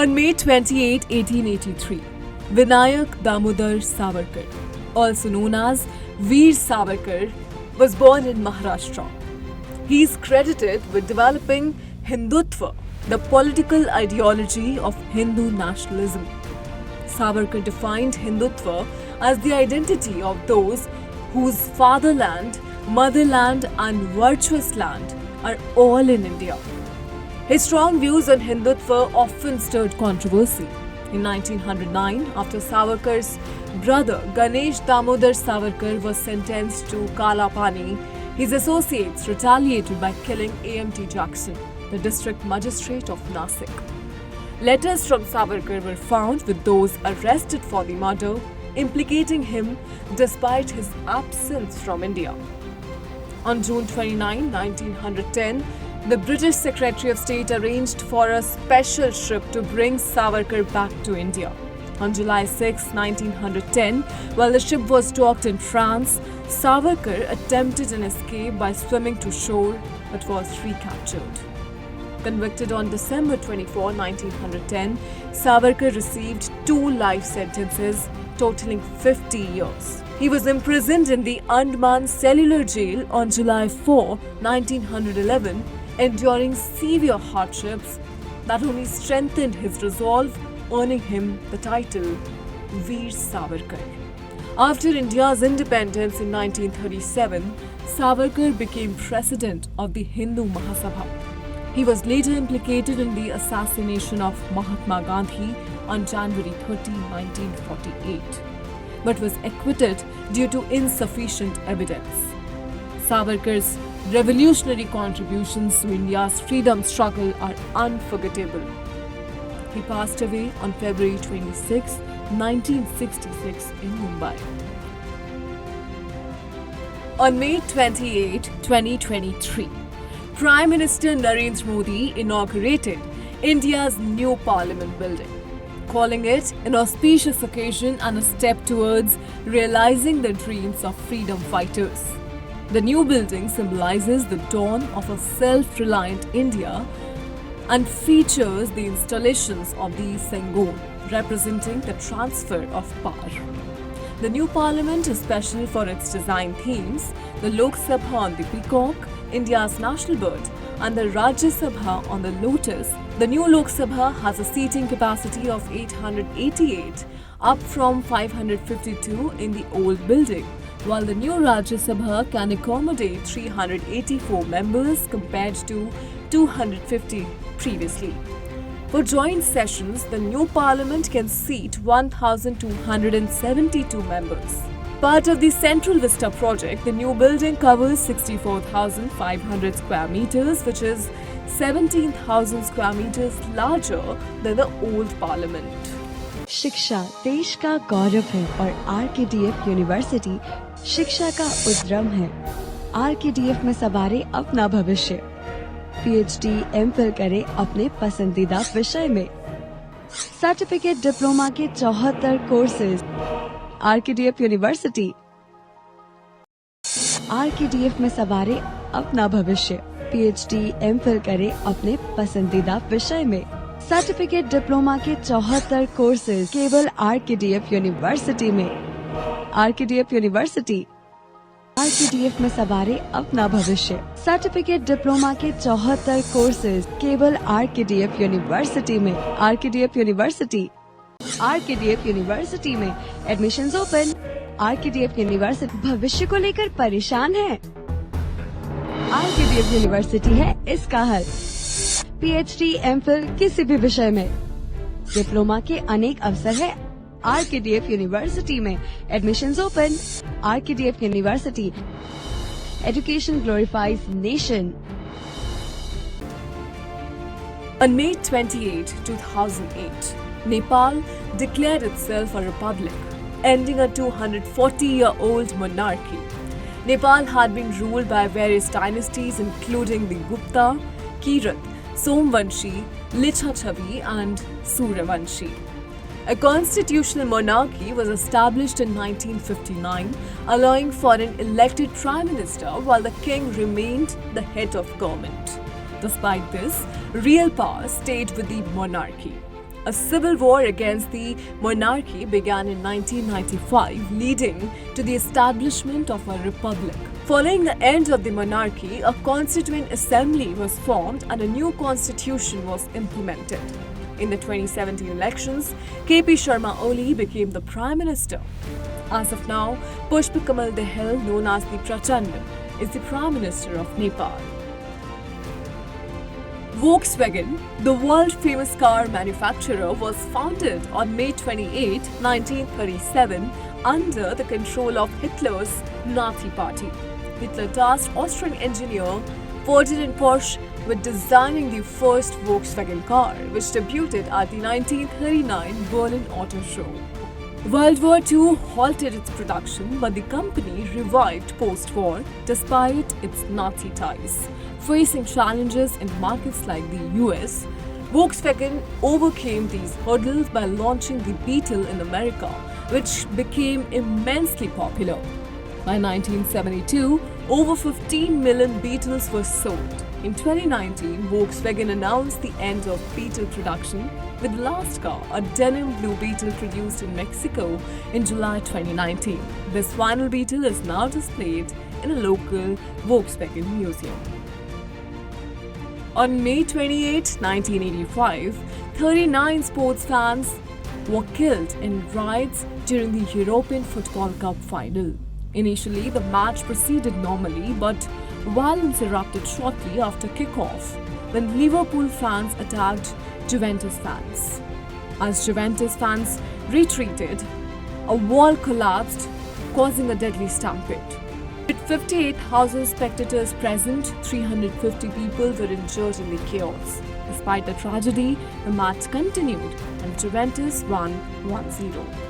On May 28, 1883, Vinayak Damodar Savarkar, also known as Veer Savarkar, was born in Maharashtra. He is credited with developing Hindutva, the political ideology of Hindu nationalism. Savarkar defined Hindutva as the identity of those whose fatherland, motherland, and virtuous land are all in India. His strong views on Hindutva often stirred controversy. In 1909, after Savarkar's brother Ganesh Damodar Savarkar was sentenced to Kala Pani, his associates retaliated by killing A.M.T. Jackson, the district magistrate of Nasik. Letters from Savarkar were found with those arrested for the murder, implicating him despite his absence from India. On June 29, 1910, the British Secretary of State arranged for a special ship to bring Savarkar back to India. On July 6, 1910, while the ship was docked in France, Savarkar attempted an escape by swimming to shore but was recaptured. Convicted on December 24, 1910, Savarkar received 2 life sentences totaling 50 years. He was imprisoned in the Andaman Cellular Jail on July 4, 1911, enduring severe hardships that only strengthened his resolve, earning him the title Veer Savarkar. After India's independence in 1937, Savarkar became president of the Hindu Mahasabha. He was later implicated in the assassination of Mahatma Gandhi on January 30, 1948, but was acquitted due to insufficient evidence. Savarkar's revolutionary contributions to India's freedom struggle are unforgettable. He passed away on February 26, 1966 in Mumbai. On May 28, 2023, Prime Minister Narendra Modi inaugurated India's new Parliament building, calling it an auspicious occasion and a step towards realizing the dreams of freedom fighters. The new building symbolizes the dawn of a self-reliant India and features the installations of the Sengon, representing the transfer of power. The new parliament is special for its design themes: the Lok Sabha on the peacock, India's national bird, and the Rajya Sabha on the lotus. The new Lok Sabha has a seating capacity of 888, up from 552 in the old building, while the new Rajya Sabha can accommodate 384 members compared to 250 previously. For joint sessions, the new parliament can seat 1,272 members. Part of the Central Vista project, the new building covers 64,500 square meters, which is 17,000 square meters larger than the old parliament. शिक्षा देश का गौरव है और RKDF university शिक्षा का उद्यम है। RKDF में सवारे अपना भविष्य। पीएचडी एमफिल करें अपने पसंदीदा विषय में। सर्टिफिकेट डिप्लोमा के 74 कोर्सेज। RKDF university. आरकेडीएफ में सवारे अपना भविष्य। पीएचडी एमफिल करें अपने पसंदीदा विषय में। सर्टिफिकेट डिप्लोमा के 74 कोर्सेज केवल आरकेडीएफ यूनिवर्सिटी में। RKDF university. आरकेडीएफ में सवारे अपना भविष्य। सर्टिफिकेट डिप्लोमा के 74 कोर्सेज केवल आरकेडीएफ यूनिवर्सिटी में। RKDF university. आरकेडीएफ यूनिवर्सिटी में एडमिशंस ओपन। आरकेडीएफ यूनिवर्सिटी भविष्य को लेकर परेशान है? आरकेडीएफ यूनिवर्सिटी है इसका हल। पीएचडी एमफिल किसी भी विषय में। डिप्लोमा के अनेक अवसर है आरकेडीएफ यूनिवर्सिटी में। Admissions open. RKDF university. Education glorifies nation. On May 28, 2008, Nepal declared itself a republic, ending a 240-year-old monarchy. Nepal had been ruled by various dynasties including the Gupta, Kirat, Somvanshi, Lichachavi and Suryavanshi. A constitutional monarchy was established in 1959, allowing for an elected prime minister while the king remained the head of government. Despite this, real power stayed with the monarchy. A civil war against the monarchy began in 1995, leading to the establishment of a republic. Following the end of the monarchy, a constituent assembly was formed and a new constitution was implemented. In the 2017 elections, KP Sharma Oli became the Prime Minister. As of now, Pushpa Kamal Dahal, known as the Prachandan, is the Prime Minister of Nepal. Volkswagen, the world-famous car manufacturer, was founded on May 28, 1937 under the control of Hitler's Nazi Party. Hitler tasked Austrian engineer Ferdinand Porsche with designing the first Volkswagen car, which debuted at the 1939 Berlin Auto Show. World War II halted its production, but the company revived post-war despite its Nazi ties. Facing challenges in markets like the US, Volkswagen overcame these hurdles by launching the Beetle in America, which became immensely popular. By 1972, over 15 million Beetles were sold. In 2019, Volkswagen announced the end of Beetle production, with the last car, a denim blue Beetle, produced in Mexico in July 2019. This final Beetle is now displayed in a local Volkswagen museum. On May 28, 1985, 39 sports fans were killed in riots during the European Football Cup final. Initially, the match proceeded normally, but violence erupted shortly after kickoff when Liverpool fans attacked Juventus fans. As Juventus fans retreated, a wall collapsed, causing a deadly stampede. With 58,000 spectators present, 350 people were injured in the chaos. Despite the tragedy, the match continued and Juventus won 1-0.